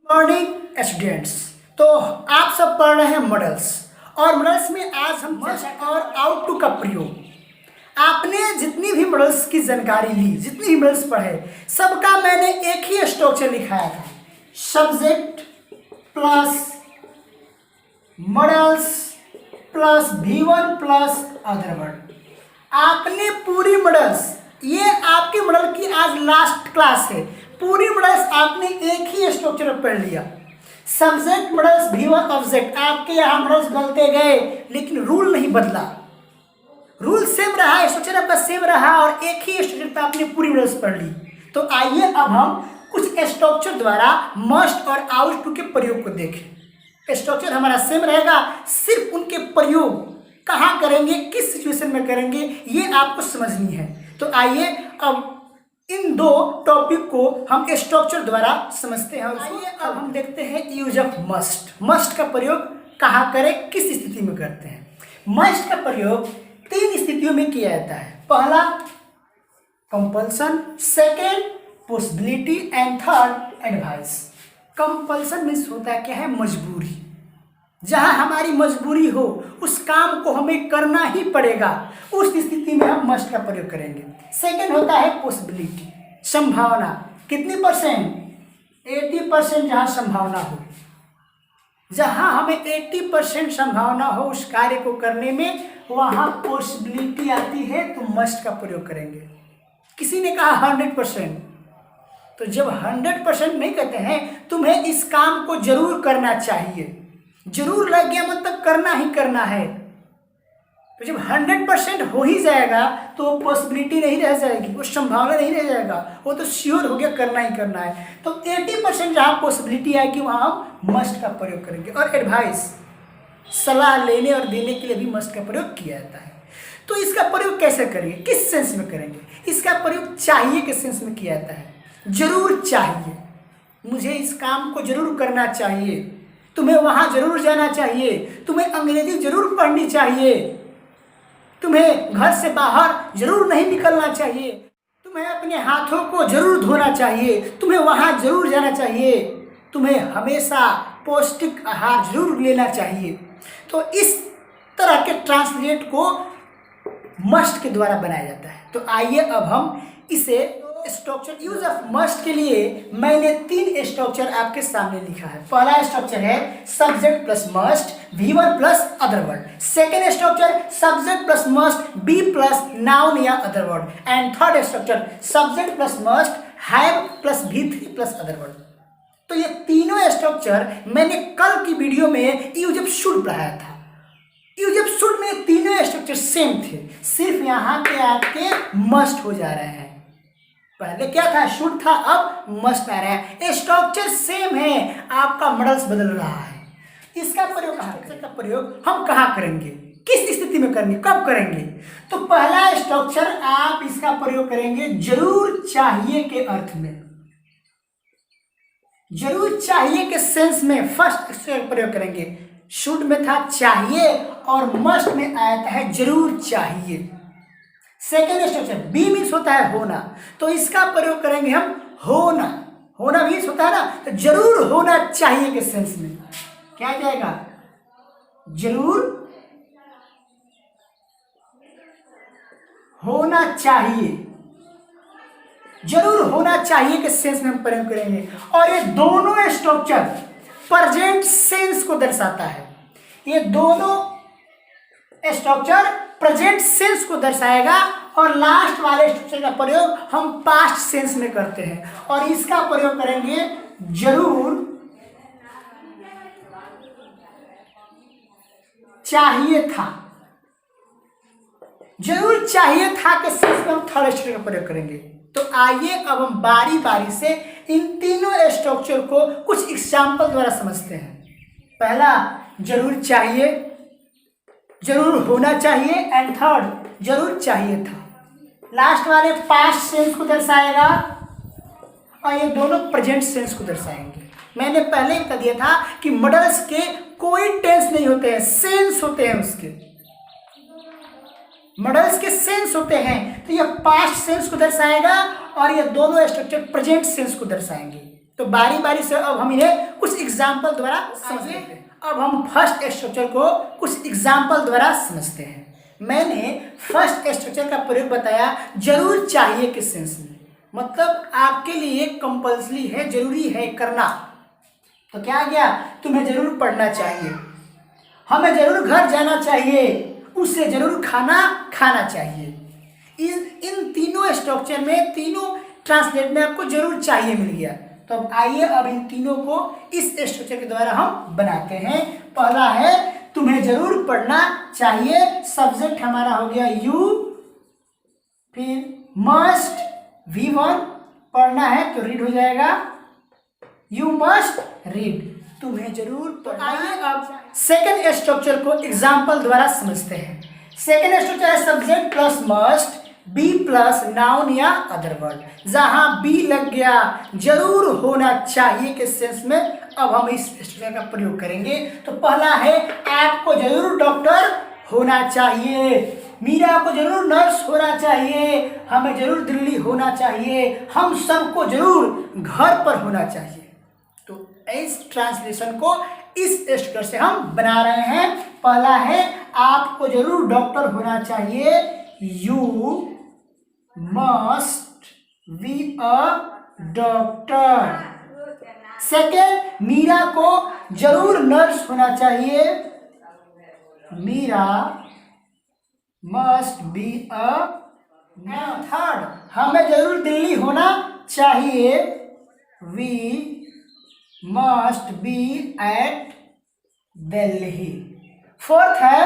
Morning students. तो आप सब पढ़ रहे हैं मॉडल्स, और मॉडल्स में आज हम मस्ट और आउट टू का प्रयोग। आपने जितनी भी मॉडल्स की जानकारी ली, जितनी भी मॉडल्स पढ़े, सबका मैंने एक ही स्ट्रक्चर लिखाया था, subject plus models plus V1 plus other word. आपने पूरी मॉडल्स, ये आपके मॉडल की आज लास्ट क्लास है, पूरी मॉडल्स आपने एक ही स्ट्रक्चर में पढ़ लिया। सब्जेक्ट मॉडल्स V1 ऑब्जेक्ट, आपके यहाँ मॉडल्स बदलते गए लेकिन रूल नहीं बदला, रूल सेम रहा, स्ट्रक्चर आपका सेम रहा और एक ही स्ट्रक्चर पे आपने पूरी मॉडल्स पढ़ ली। तो आइए अब हम कुछ स्ट्रक्चर द्वारा मस्ट और आउट टू के प्रयोग को देखें। स्ट्रक्चर हमारा सेम रहेगा, सिर्फ उनके प्रयोग कहाँ करेंगे, किस सिचुएशन में करेंगे, ये आपको समझनी है। तो आइए अब इन दो टॉपिक को हम स्ट्रक्चर द्वारा समझते हैं। आइए अब हम देखते हैं यूज ऑफ मस्ट। मस्ट का प्रयोग कहाँ करें, किस स्थिति में करते हैं। मस्ट का प्रयोग तीन स्थितियों में किया जाता है। पहला compulsion, second possibility and third advice. Compulsion means होता है क्या है, मजबूरी। जहां हमारी मजबूरी हो, उस काम को हमें करना ही पड़ेगा, उस स्थिति में हम मस्ट का प्रयोग करेंगे। सेकेंड होता है पॉसिबिलिटी, संभावना। कितनी परसेंट? 80% जहां संभावना हो, जहां हमें 80% संभावना हो उस कार्य को करने में, वहां पॉसिबिलिटी आती है तो मस्ट का प्रयोग करेंगे। किसी ने कहा 100%, तो जब 100% नहीं कहते हैं, तुम्हें इस काम को जरूर करना चाहिए, जरूर लग गया मतलब करना ही करना है। तो जब 100% हो ही जाएगा तो पॉसिबिलिटी नहीं रह जाएगी, वो संभावना नहीं रह जाएगा, वो तो श्योर हो गया करना ही करना है। तो 80% जहाँ पॉसिबिलिटी आएगी वहाँ हम मस्ट का प्रयोग करेंगे। और एडवाइस, सलाह लेने और देने के लिए भी मस्ट का प्रयोग किया जाता है। तो इसका प्रयोग कैसे करेंगे, किस सेंस में करेंगे? इसका प्रयोग चाहिए के सेंस में किया जाता है। जरूर चाहिए, मुझे इस काम को जरूर करना चाहिए, तुम्हें वहाँ जरूर जाना चाहिए, तुम्हें अंग्रेजी जरूर पढ़नी चाहिए, तुम्हें घर से बाहर जरूर नहीं निकलना चाहिए, तुम्हें अपने हाथों को जरूर धोना चाहिए, तुम्हें वहाँ जरूर जाना चाहिए, तुम्हें हमेशा पौष्टिक आहार जरूर लेना चाहिए। तो इस तरह के ट्रांसलेट को मस्ट के द्वारा बनाया जाता है। तो आइए अब हम इसे स्ट्रक्चर यूज ऑफ मस्ट के लिए मैंने 3 स्ट्रक्चर आपके सामने लिखा है। पहला स्ट्रक्चर है subject plus must V1 plus other word. Second structure subject plus must be plus noun या other word. And third structure subject plus must have plus V3 plus other word. तो ये तीनों स्ट्रक्चर मैंने कल की video में use of should पढ़ाया था। यूज ऑफ शुड में तीनों स्ट्रक्चर सेम थे, सिर्फ यहाँ के आपके मस्ट हो जा रहे हैं। पहले क्या था, शुड था, अब मस्ट आ रहा है। स्ट्रक्चर सेम है, आपका मॉडल्स बदल रहा है। इसका प्रयोग का प्रयोग हम कहाँ करेंगे, किस स्थिति में करेंगे, कब करेंगे? तो पहला स्ट्रक्चर आप इसका प्रयोग करेंगे जरूर चाहिए के अर्थ में, जरूर चाहिए के सेंस में फर्स्ट प्रयोग करेंगे। शुड में था चाहिए और मस्ट में आया है जरूर चाहिए। सेकेंड स्ट्रक्चर बी मीन्स होता है होना, तो इसका प्रयोग करेंगे हम होना। होना मीन्स होता है ना, तो जरूर होना चाहिए के सेंस में क्या जाएगा, जरूर होना चाहिए, जरूर होना चाहिए के सेंस में हम प्रयोग करेंगे। और ये दोनों स्ट्रक्चर प्रेजेंट सेंस को दर्शाता है। ये दोनों स्ट्रक्चर प्रेजेंट सेंस को दर्शाएगा और लास्ट वाले स्ट्रक्चर का प्रयोग हम पास्ट सेंस में करते हैं और इसका प्रयोग करेंगे जरूर चाहिए था। जरूर चाहिए था के सेंस में हम थर्ड स्ट्रक्चर का प्रयोग करेंगे। तो आइए अब हम बारी बारी से इन तीनों स्ट्रक्चर को कुछ एग्जाम्पल द्वारा समझते हैं। पहला जरूर चाहिए, जरूर होना चाहिए, एंड थर्ड जरूर चाहिए था। लास्ट वाले पास्ट सेंस को दर्शाएगा और ये दोनों प्रेजेंट सेंस को दर्शाएंगे। मैंने पहले ही कह दिया था कि मॉडल्स के कोई टेंस नहीं होते हैं, सेंस होते हैं उसके। मॉडल्स के सेंस होते हैं, तो ये पास्ट सेंस को दर्शाएगा और ये दोनों स्ट्रक्चर प्रेजेंट सेंस को दर्शाएंगे। तो बारी बारी से अब हम इन्हें कुछ एग्जाम्पल द्वारा समझते हैं। अब हम फर्स्ट स्ट्रक्चर को कुछ एग्जाम्पल द्वारा समझते हैं। मैंने फर्स्ट स्ट्रक्चर का प्रयोग बताया जरूर चाहिए के सेंस में, मतलब आपके लिए कंपल्सरी है, जरूरी है करना। तो क्या गया, तुम्हें जरूर पढ़ना चाहिए, हमें जरूर घर जाना चाहिए, उससे जरूर खाना खाना चाहिए। इन तीनों स्ट्रक्चर में, तीनों ट्रांसलेट में आपको जरूर चाहिए मिल गया। तो अब आइए अब इन तीनों को इस स्ट्रक्चर के द्वारा हम बनाते हैं। पहला है तुम्हें जरूर पढ़ना चाहिए, सब्जेक्ट हमारा हो गया यू, फिर मस्ट V1 पढ़ना है तो रीड हो जाएगा यू मस्ट रीड, तुम्हें जरूर पढ़ना। आइए अब सेकेंड स्ट्रक्चर को एग्जाम्पल द्वारा समझते हैं। सेकेंड स्ट्रक्चर है subject plus must be plus noun या अदर वर्ड। जहां बी लग गया जरूर होना चाहिए के सेंस में अब हम इस स्ट्रक्चर का प्रयोग करेंगे। तो पहला है आपको जरूर डॉक्टर होना चाहिए, मीरा को जरूर नर्स होना चाहिए, हमें जरूर दिल्ली होना चाहिए, हम सबको जरूर घर पर होना चाहिए। तो इस ट्रांसलेशन को इस स्ट्रक्चर से हम बना रहे हैं। पहला है आपको जरूर डॉक्टर होना चाहिए, you must be a doctor. Second, Meera को जरूर नर्स होना चाहिए, Meera must be a nurse. Third, हमें जरूर दिल्ली होना चाहिए, we must be at Delhi. Fourth है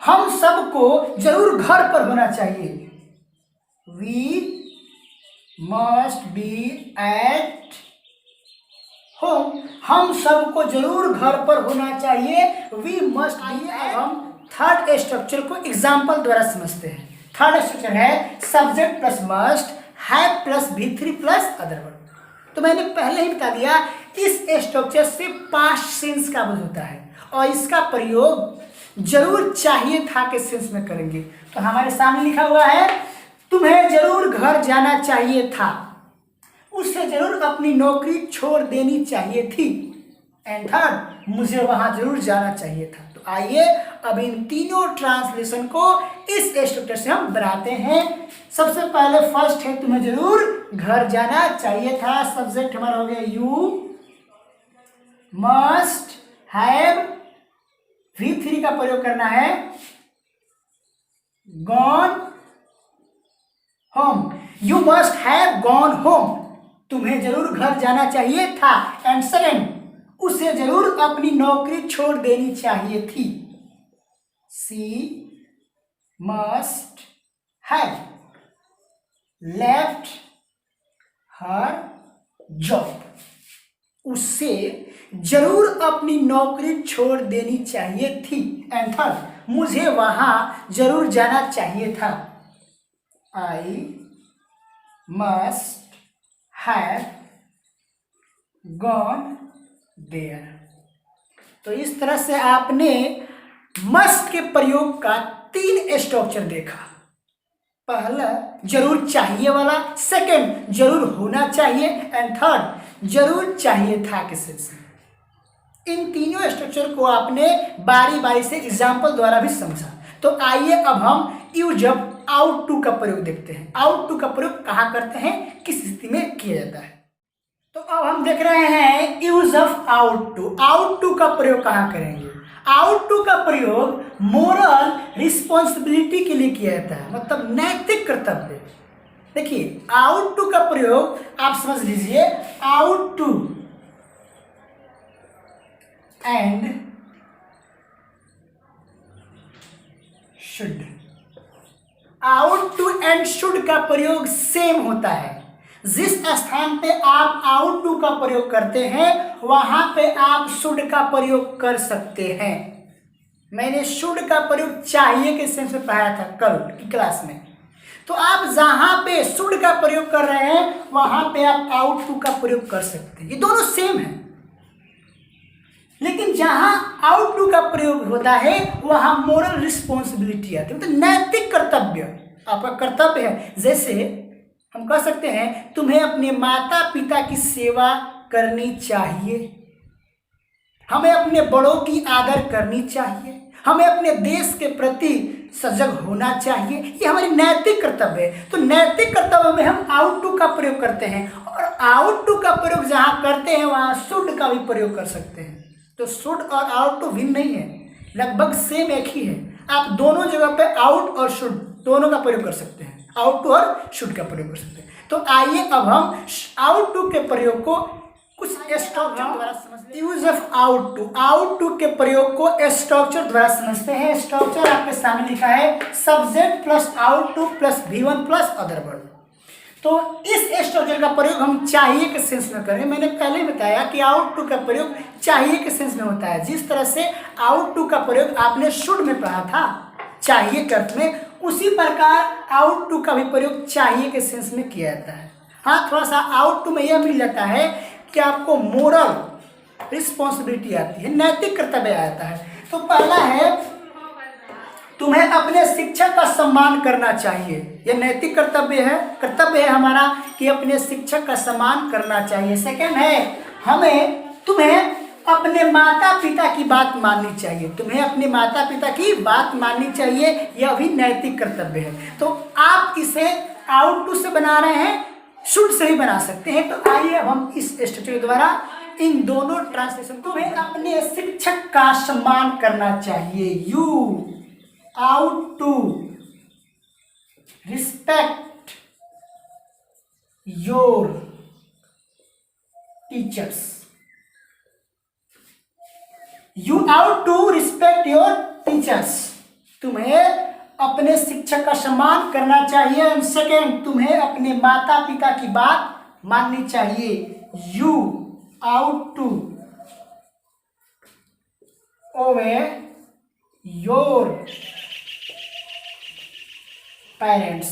हम सबको जरूर घर पर होना चाहिए, we must be at home, हम सबको जरूर घर पर होना चाहिए, वी मस्ट बी। हम थर्ड स्ट्रक्चर को एग्जाम्पल द्वारा समझते हैं। थर्ड स्ट्रक्चर है subject plus must have plus V3 plus other word. तो मैंने पहले ही बता दिया इस स्ट्रक्चर से पास्ट सेंस का बोध होता है और इसका प्रयोग जरूर चाहिए था के सेंस में करेंगे। तो हमारे सामने लिखा हुआ है तुम्हें जरूर घर जाना चाहिए था, उससे जरूर अपनी नौकरी छोड़ देनी चाहिए थी, एंड थर्ड मुझे वहां जरूर जाना चाहिए था। तो आइए अब इन तीनों ट्रांसलेशन को इस स्ट्रक्चर से हम बनाते हैं। सबसे पहले फर्स्ट है तुम्हें जरूर घर जाना चाहिए था, सब्जेक्ट हमारा हो गया यू मस्ट हैव, V3 का प्रयोग करना है gone home, you must have gone home, तुम्हें जरूर घर जाना चाहिए था, एंड सेकेंड उसे जरूर अपनी नौकरी छोड़ देनी चाहिए थी, she must have left her job, उससे जरूर अपनी नौकरी छोड़ देनी चाहिए थी, एंड थर्ड मुझे वहां जरूर जाना चाहिए था, I must have gone there. तो इस तरह से आपने मस्ट के प्रयोग का 3 स्ट्रक्चर देखा। पहला जरूर चाहिए वाला, सेकंड जरूर होना चाहिए, एंड थर्ड जरूर चाहिए था के सेंस में। इन तीनों स्ट्रक्चर को आपने बारी बारी से एग्जाम्पल द्वारा भी समझा। तो आइए अब हम यूज ऑफ आउट टू का प्रयोग देखते हैं। आउट टू का प्रयोग कहाँ करते हैं, किस स्थिति में किया जाता है। तो अब हम देख रहे हैं use of ought to. Ought to का प्रयोग कहाँ करेंगे? आउट टू का प्रयोग मोरल रिस्पॉन्सिबिलिटी के लिए किया जाता है, मतलब नैतिक कर्तव्य। देखिए आउट टू का प्रयोग आप समझ लीजिए, ought to and should. Ought to and should का प्रयोग सेम होता है। जिस स्थान पे आप आउट टू का प्रयोग करते हैं वहां पे आप शुड का प्रयोग कर सकते हैं। मैंने शुड का प्रयोग चाहिए के सेंस में पढ़ाया था कल की क्लास में। तो आप जहां पे शुड का प्रयोग कर रहे हैं वहां पे आप आउट टू का प्रयोग कर सकते हैं। ये दोनों सेम है, लेकिन जहां आउट टू का प्रयोग होता है वहां मोरल रिस्पॉन्सिबिलिटी आती है, मतलब नैतिक कर्तव्य आपका कर्तव्य है। जैसे हम कह सकते हैं तुम्हें अपने माता पिता की सेवा करनी चाहिए, हमें अपने बड़ों की आदर करनी चाहिए, हमें अपने देश के प्रति सजग होना चाहिए, ये हमारी नैतिक कर्तव्य है। तो नैतिक कर्तव्य में हम आउट टू का प्रयोग करते हैं, और आउट टू का प्रयोग जहाँ करते हैं वहाँ शुड का भी प्रयोग कर सकते हैं। तो शुड और आउट टू भिन्न नहीं है, लगभग सेम एक ही है। आप दोनों जगह पे आउट और शुड दोनों का प्रयोग कर सकते हैं, आउट टू और शुड का प्रयोग कर सकते हैं। तो आइए अब हम आउट टू के प्रयोग को कुछ स्ट्रक्चर द्वारा समझते हैं। यूज ऑफ आउट टू के प्रयोग को स्ट्रक्चर द्वारा समझते हैं। स्ट्रक्चर आपके सामने लिखा है subject plus ought two plus V1 plus other word. तो इस स्ट्रक्चर का प्रयोग हम चाहिए के सेंस में करें। मैंने पहले बताया कि आउट टू का प्रयोग चाहिए के सेंस में होता है। जिस तरह से आउट टू का प्रयोग आपने शुड में पढ़ा था चाहिए के अर्थ में, उसी प्रकार आउट टू का भी प्रयोग चाहिए के सेंस में किया जाता है। हाँ, थोड़ा सा आउट टू में यह मिल जाता है कि आपको मोरल रिस्पॉन्सिबिलिटी आती है, नैतिक कर्तव्य आता है। तो पहला है तुम्हें अपने शिक्षक का सम्मान करना चाहिए, यह नैतिक कर्तव्य है हमारा कि अपने शिक्षक का सम्मान करना चाहिए। सेकंड है तुम्हें अपने माता पिता की बात माननी चाहिए, तुम्हें अपने माता पिता की बात माननी चाहिए, यह भी नैतिक कर्तव्य है। तो आप इसे आउट टू से बना रहे हैं, शुड से भी बना सकते हैं। तो आइए अब हम इस स्ट्रक्चर के द्वारा इन दोनों ट्रांसलेशन को, तुम्हें अपने शिक्षक का सम्मान करना चाहिए, you ought to respect your teachers, you ought to respect your teachers, तुम्हें अपने शिक्षक का सम्मान करना चाहिए। एंड सेकेंड, तुम्हें अपने माता पिता की बात माननी चाहिए, you ought to obey your parents,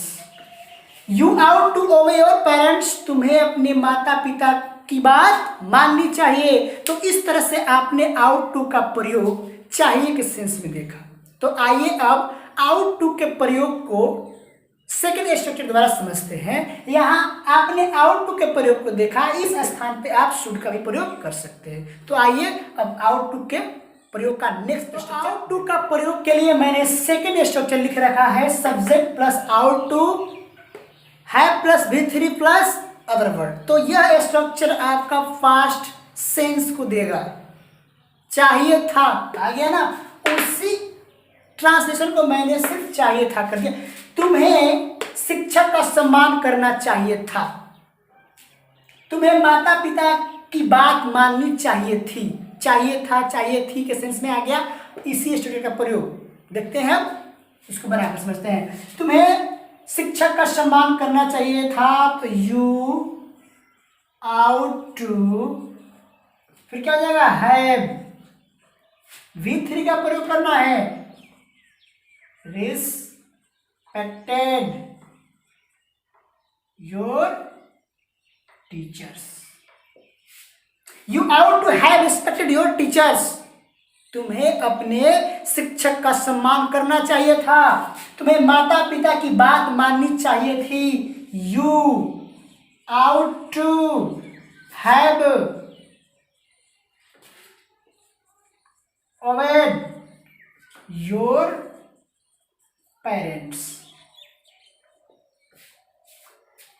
you ought to obey your parents, तुम्हें अपने माता पिता की बात माननी चाहिए। तो इस तरह से आपने आउट टू का प्रयोग चाहिए के सेंस में देखा। तो आइए अब आउट टू के प्रयोग को सेकेंड स्ट्रक्चर द्वारा समझते हैं। यहाँ आपने आउट टू के प्रयोग को देखा, इस स्थान पे आप शुड का भी प्रयोग कर सकते हैं। तो आइए अब आउट टू के प्रयोग का नेक्स्ट स्ट्रक्चर। आउट टू का प्रयोग के लिए मैंने सेकेंड स्ट्रक्चर लिख रखा है subject plus ought to have plus V3 plus other word. तो यह स्ट्रक्चर आपका फास्ट सेंस को देगा, चाहिए था आ गया ना, उसी ट्रांसलेशन को मैंने सिर्फ चाहिए था कर दिया। तुम्हें शिक्षक का सम्मान करना चाहिए था, तुम्हें माता पिता की बात माननी चाहिए थी, चाहिए था चाहिए थी के सेंस में आ गया। इसी स्ट्रक्चर का प्रयोग देखते हैं, इसको बनाकर समझते हैं। तुम्हें शिक्षक का सम्मान करना चाहिए था, तो यू आउट टू, फिर क्या हो जाएगा, हैव, V3 का प्रयोग करना है, respected your teachers, you ought to have respected your teachers, तुम्हें अपने शिक्षक का सम्मान करना चाहिए था, तुम्हें माता पिता की बात माननी चाहिए थी, you ought to have obeyed your parents,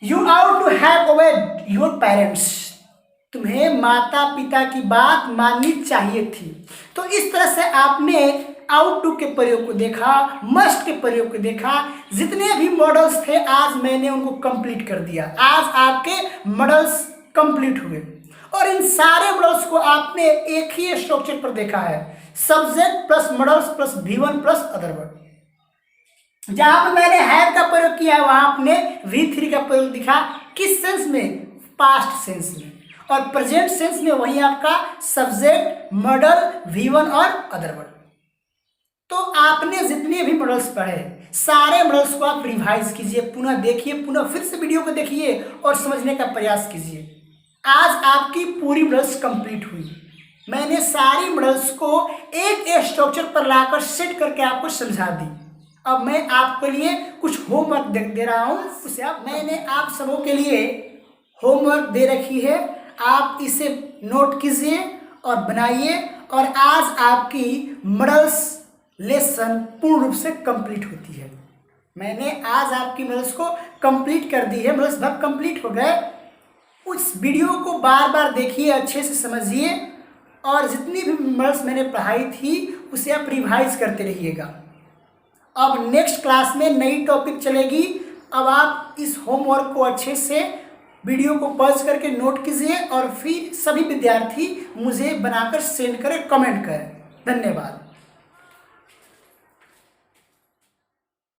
you ought to have obeyed your parents, तुम्हें माता पिता की बात माननी चाहिए थी। तो इस तरह से आपने आउट टू के प्रयोग को देखा, मस्ट के प्रयोग को देखा। जितने भी मॉडल्स थे आज मैंने उनको कंप्लीट कर दिया। आज आपके मॉडल्स कंप्लीट हुए और इन सारे मॉडल्स को आपने एक ही स्ट्रक्चर पर देखा है, subject plus models plus V1 plus other word. जहां पर मैंने हैव का प्रयोग किया वहां आपने V3 का प्रयोग दिखा, किस सेंस में, पास्ट सेंस में, और प्रेजेंट सेंस में वही आपका सब्जेक्ट मॉडल V1 और अदर वर्ड। तो आपने जितने भी मॉडल्स पढ़े सारे मॉडल्स को आप रिवाइज कीजिए, पुनः देखिए, पुनः फिर से वीडियो को देखिए और समझने का प्रयास कीजिए। आज आपकी पूरी मॉडल्स कंप्लीट हुई। मैंने सारी मॉडल्स को एक स्ट्रक्चर पर लाकर सेट करके आपको समझा दी। अब मैं आपके लिए कुछ होमवर्क दे रहा हूँ, उसे मैंने आप सबों के लिए होमवर्क दे रखी है। आप इसे नोट कीजिए और बनाइए, और आज आपकी मॉडल्स लेसन पूर्ण रूप से कंप्लीट होती है। मैंने आज आपकी मॉडल्स को कंप्लीट कर दी है, मॉडल्स सब कंप्लीट हो गए। उस वीडियो को बार बार देखिए, अच्छे से समझिए, और जितनी भी मॉडल्स मैंने पढ़ाई थी उसे आप रिवाइज करते रहिएगा। अब नेक्स्ट क्लास में नई टॉपिक चलेगी। अब आप इस होमवर्क को अच्छे से वीडियो को पॉज करके नोट कीजिए, और फिर सभी विद्यार्थी मुझे बनाकर सेंड करें, कमेंट करें। धन्यवाद।